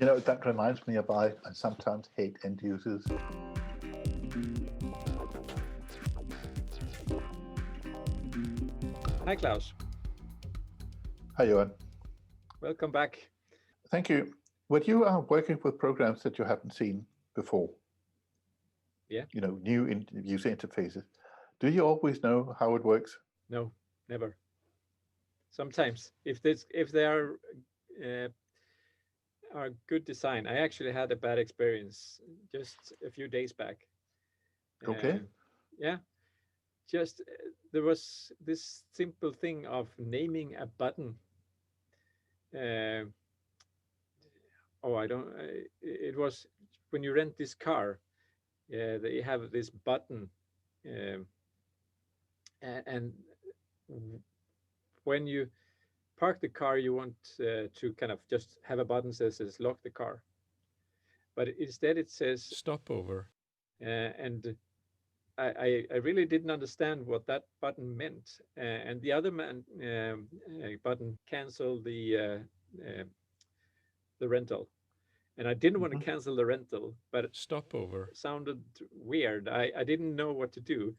That reminds me of I sometimes hate end users. Hi, Klaus. Hi, Johan. Welcome back. Thank you. When you are working with programs that you haven't seen before, Yeah. New user interfaces, do you always know how it works? No, never. Sometimes, if they uh, are good design. I actually had a bad experience just a few days back. Okay. Uh, yeah, just there was this simple thing of naming a button. Uh, oh, I don't. It was when you rent this car. They have this button, um, and when you park the car, you want to kind of just have a button that says lock the car, but instead it says Stop over. and I really didn't understand what that button meant. And the other button cancel the rental, and I didn't want to Mm-hmm. cancel the rental, but it Stop over. sounded weird. I didn't know what to do,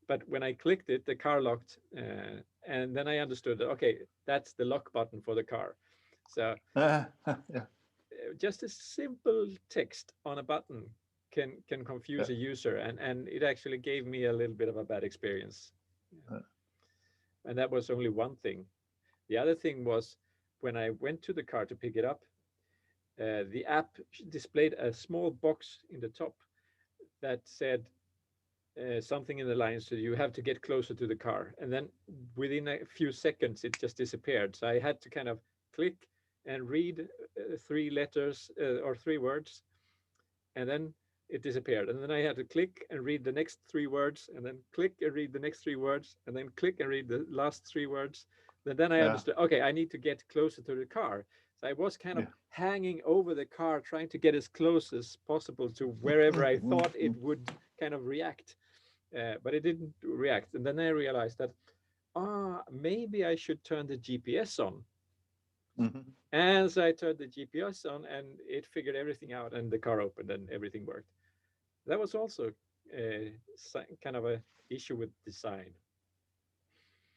but when I clicked it, the car locked, and then I understood. Okay, that's the lock button for the car. So Yeah. just a simple text on a button can Yeah. confuse a user, and it actually gave me a little bit of a bad experience. Uh, And that was only one thing. The other thing was when I went to the car to pick it up, the app displayed a small box in the top that said something in the lines, so you have to get closer to the car, and then within a few seconds it just disappeared. So I had to kind of click and read three letters or three words, and then it disappeared. And then I had to click and read the next three words, and then click and read the next three words, and then click and read the last three words. Then I yeah. understood, okay, I need to get closer to the car. So I was kind of Yeah. hanging over the car, trying to get as close as possible to wherever I thought it would kind of react. But it didn't react. And then I realized that, maybe I should turn the GPS on. Mm-hmm. And so I turned the GPS on, and it figured everything out, and the car opened, and everything worked. That was also kind of a issue with design.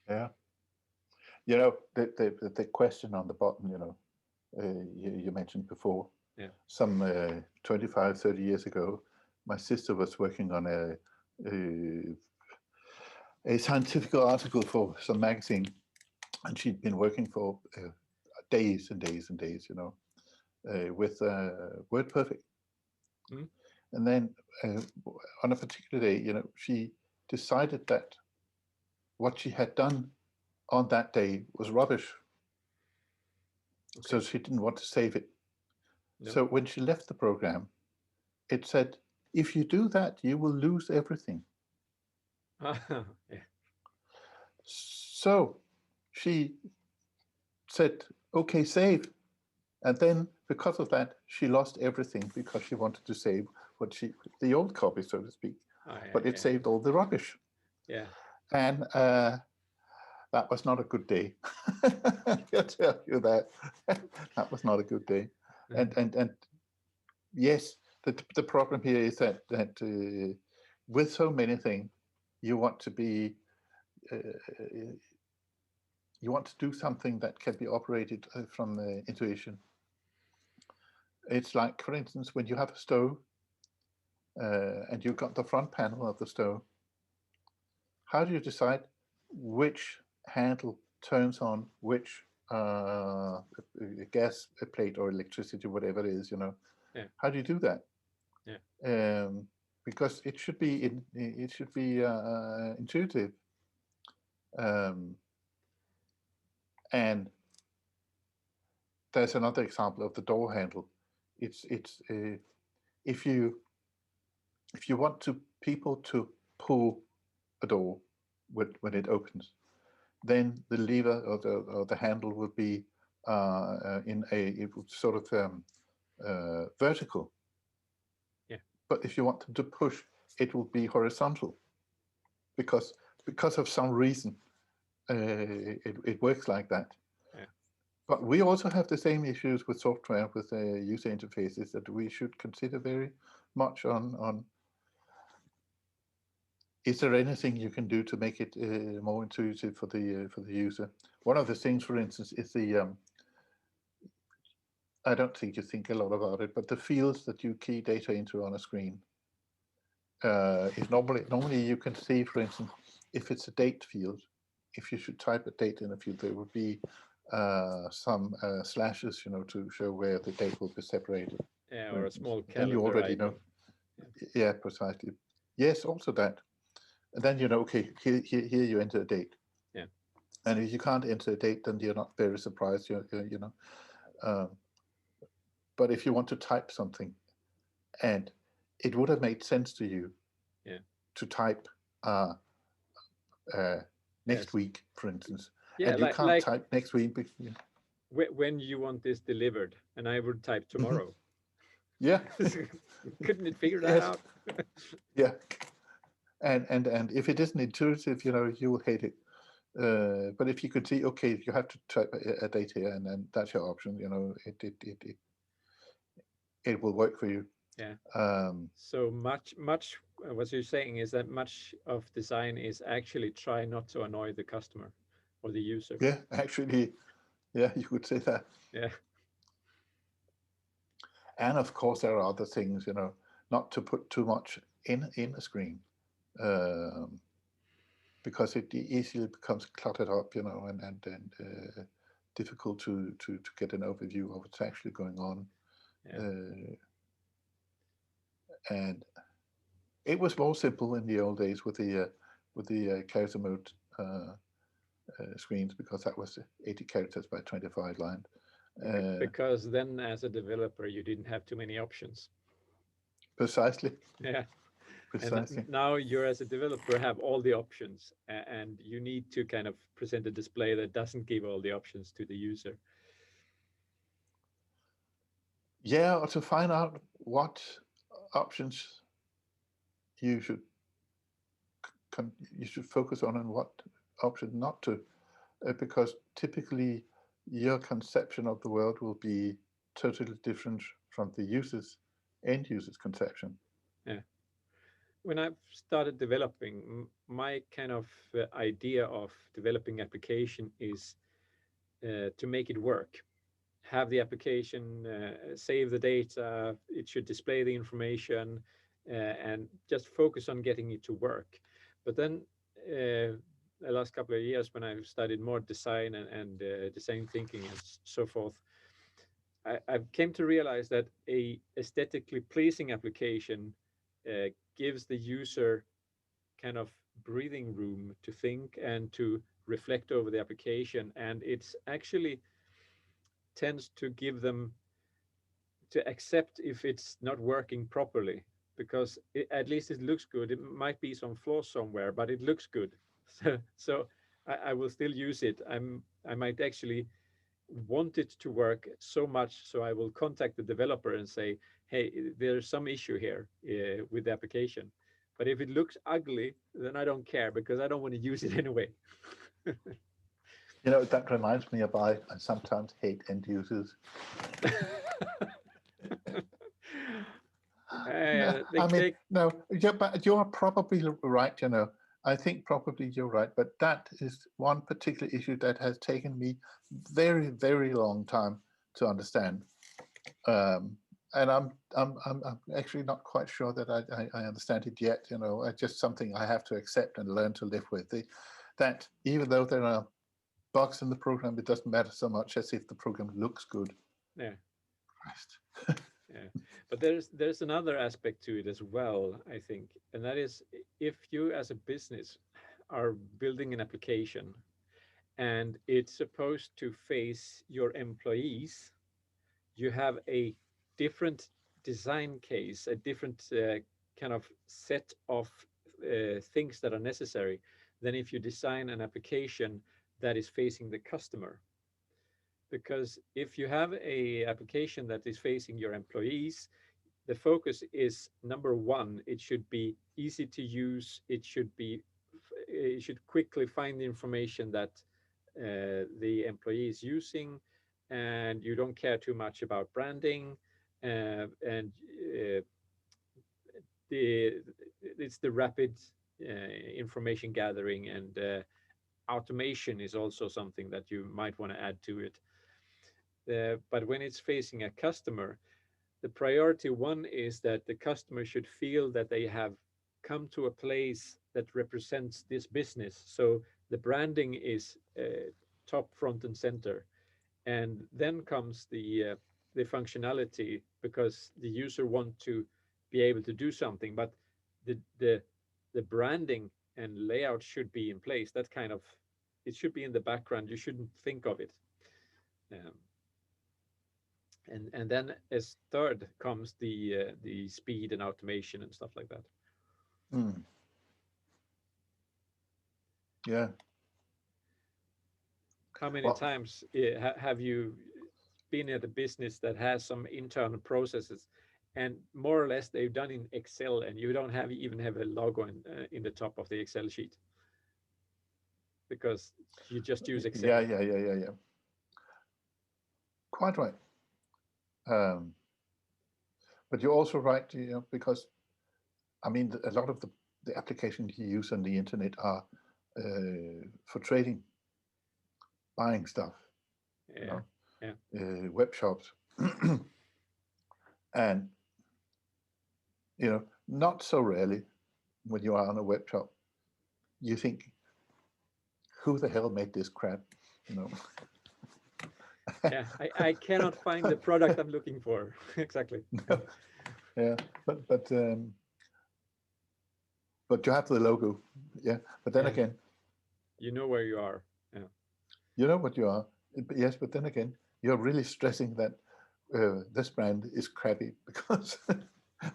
Yeah. The question on the button, you mentioned before, Yeah. some 25, 30 years ago, my sister was working on a scientific article for some magazine, and she'd been working for days and days and days, with WordPerfect. Mm. And then on a particular day, she decided that what she had done on that day was rubbish. So Okay. she didn't want to save it. No. So when she left the program, it said, if you do that, you will lose everything. Yeah. So she said, okay, save. And then because of that, she lost everything because she wanted to save the old copy, so to speak. Oh, But yeah. it Yeah. saved all the rubbish. Yeah. And that was not a good day. I'll tell you that. That was not a good day. And yes, the problem here is that with so many things, you want to be you want to do something that can be operated from intuition. It's like, for instance, when you have a stove and you've got the front panel of the stove, how do you decide which handle turns on which gas plate or electricity, whatever it is, Yeah. How do you do that? Yeah. Because it should be intuitive. And there's another example of the door handle. It's if you want people to pull a door when it opens, then the lever or the handle will be it would sort of vertical. Yeah. But if you want them to push, it will be horizontal because of some reason it works like that. Yeah. But we also have the same issues with software, with user interfaces, that we should consider very much on is there anything you can do to make it more intuitive for the user? One of the things, for instance, is the I don't think you think a lot about it, but the fields that you key data into on a screen is normally you can see, for instance, if it's a date field, if you should type a date in a field, there would be some slashes, to show where the date will be separated. Yeah, For or a instance, small then you calendar already ID. know. Yeah. Yeah, precisely. Yes, also that. And then you know, okay, here you enter a date. Yeah. And if you can't enter a date, then you're not very surprised. Um, but if you want to type something, and it would have made sense to you Yeah. to type next Yes. week, for instance, Yeah, and you can't like type next week. when you want this delivered, and I would type tomorrow. Yeah. Couldn't it figure that Yes. out? Yeah. And if it isn't intuitive, you will hate it. But if you could see, okay, you have to type a date here, and then that's your option. It will work for you. Yeah. Um, So much what you're saying is that much of design is actually try not to annoy the customer or the user. yeah, actually, yeah, you could say that. Yeah. And of course, there are other things, not to put too much in a screen, um, because it easily becomes cluttered up, and difficult to get an overview of what's actually going on. Yeah. And it was more simple in the old days with the character mode screens, because that was 80 characters by 25 lines. Because then as a developer you didn't have too many options. Precisely. Yeah. And Precisely. now you're as a developer have all the options, and you need to kind of present a display that doesn't give all the options to the user. Yeah, or to find out what options you should focus on and what option not to, because typically your conception of the world will be totally different from the end user's conception. Yeah. When I've started developing, my kind of idea of developing application is to make it work. Have the application save the data, it should display the information, and just focus on getting it to work. But then the last couple of years, when I've studied more design and design thinking and so forth, I've came to realize that a aesthetically pleasing application gives the user kind of breathing room to think and to reflect over the application, and it's actually tends to give them to accept if it's not working properly, because at least it looks good. It might be some flaws somewhere, but it looks good. So I will still use it. I might actually want it to work so much, so I will contact the developer and say, hey, there's some issue here with the application. But if it looks ugly, then I don't care, because I don't want to use it anyway. That reminds me of I sometimes hate end users. No, I mean, no, but you are probably right. I think probably you're right, but that is one particular issue that has taken me very, very long time to understand. And I'm actually not quite sure that I understand it yet. It's just something I have to accept and learn to live with. That even though there are bugs in the program, it doesn't matter so much as if the program looks good. Yeah. Christ. Yeah, but there's another aspect to it as well, I think, and that is, if you as a business are building an application and it's supposed to face your employees, you have a different design case, a different kind of set of things that are necessary than if you design an application that is facing the customer. Because if you have a application that is facing your employees, the focus is number one, it should be easy to use, it should quickly find the information that the employee is using, and you don't care too much about branding, and the it's the rapid information gathering, and automation is also something that you might want to add to it. But when it's facing a customer, the priority one is that the customer should feel that they have come to a place that represents this business. So the branding is top, front, and center, and then comes the functionality, because the user want to be able to do something, but the the the branding and layout should be in place. That kind of, it should be in the background. You shouldn't think of it. Um, and then as third comes the speed and automation and stuff like that. Mm. Yeah. How many Well, times have you been at a business that has some internal processes, and more or less they've done in Excel, and you don't have even have a logo in the top of the Excel sheet because you just use Excel? yeah. Quite right. Um, but you're also right, you know, because I mean, a lot of the applications you use on the internet are for trading, buying stuff, you Yeah, know, yeah, web shops, and you know, not so rarely when you are on a web shop, you think, who the hell made this crap, you know? yeah. I cannot find the product I'm looking for. Exactly. Yeah, but you have the logo, yeah. But then Yeah, again, you know where you are. Yeah, you know what you are. Yes, but then again, you're really stressing that this brand is crappy because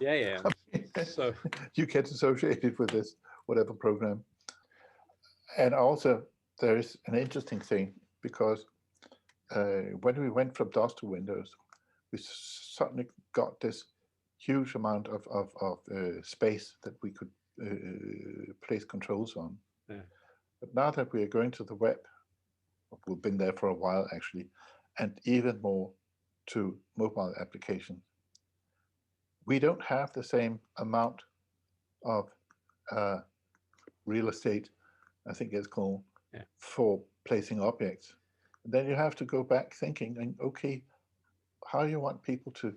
yeah, yeah. I mean, So you get associated with this whatever program. And also, there is an interesting thing because when we went from DOS to Windows, we suddenly got this huge amount of space that we could place controls on. yeah, But now that we are going to the web, we've been there for a while actually, and even more to mobile applications, we don't have the same amount of real estate, I think it's called, yeah, for placing objects. And then you have to go back thinking, and okay, how you want people to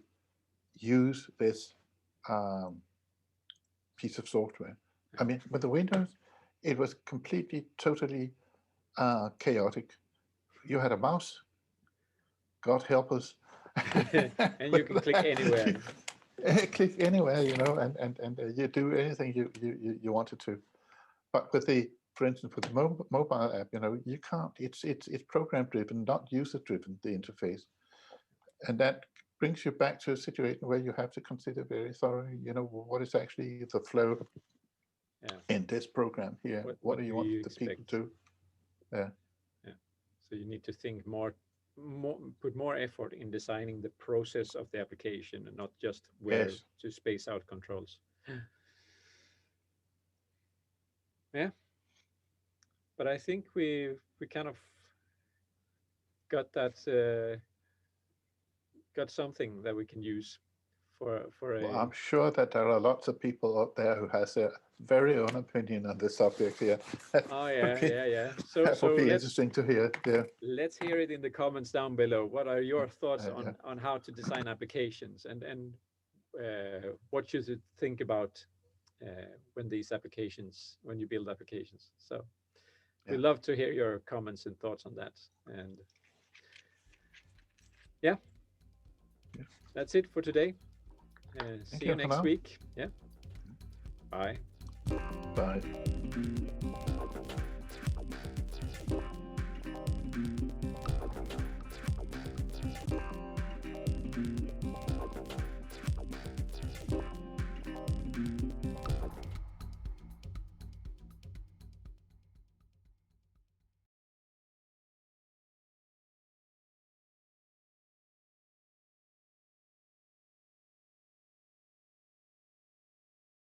use this piece of software. I mean, with the Windows, it was completely, totally chaotic. You had a mouse, God help us. and you can click anywhere. Click anywhere, you know, and you do anything you wanted to. But with the, for instance, with the mobile app, you know, you can't. It's program driven, not user driven. The interface, and that brings you back to a situation where you have to consider very thoroughly. You know, what is actually the flow Yeah. in this program here? What What do do you want you the people expect? to? Yeah. Yeah. So you need to think more, put more effort in designing the process of the application and not just where Yes. to space out controls. Yeah. But I think we kind of got that got something that we can use for Well, a. I'm sure that there are lots of people out there who has their very own opinion on this subject here. Oh That would yeah, be, yeah, yeah. So that would so be interesting to hear. Yeah. let's hear it in the comments down below. What are your thoughts Yeah. on how to design applications, and what should you think about when these applications, when you build applications? So Yeah. we'd love to hear your comments and thoughts on that. And yeah, Yeah. that's it for today. Thank See you you for next now. week. Yeah. Bye. Bye.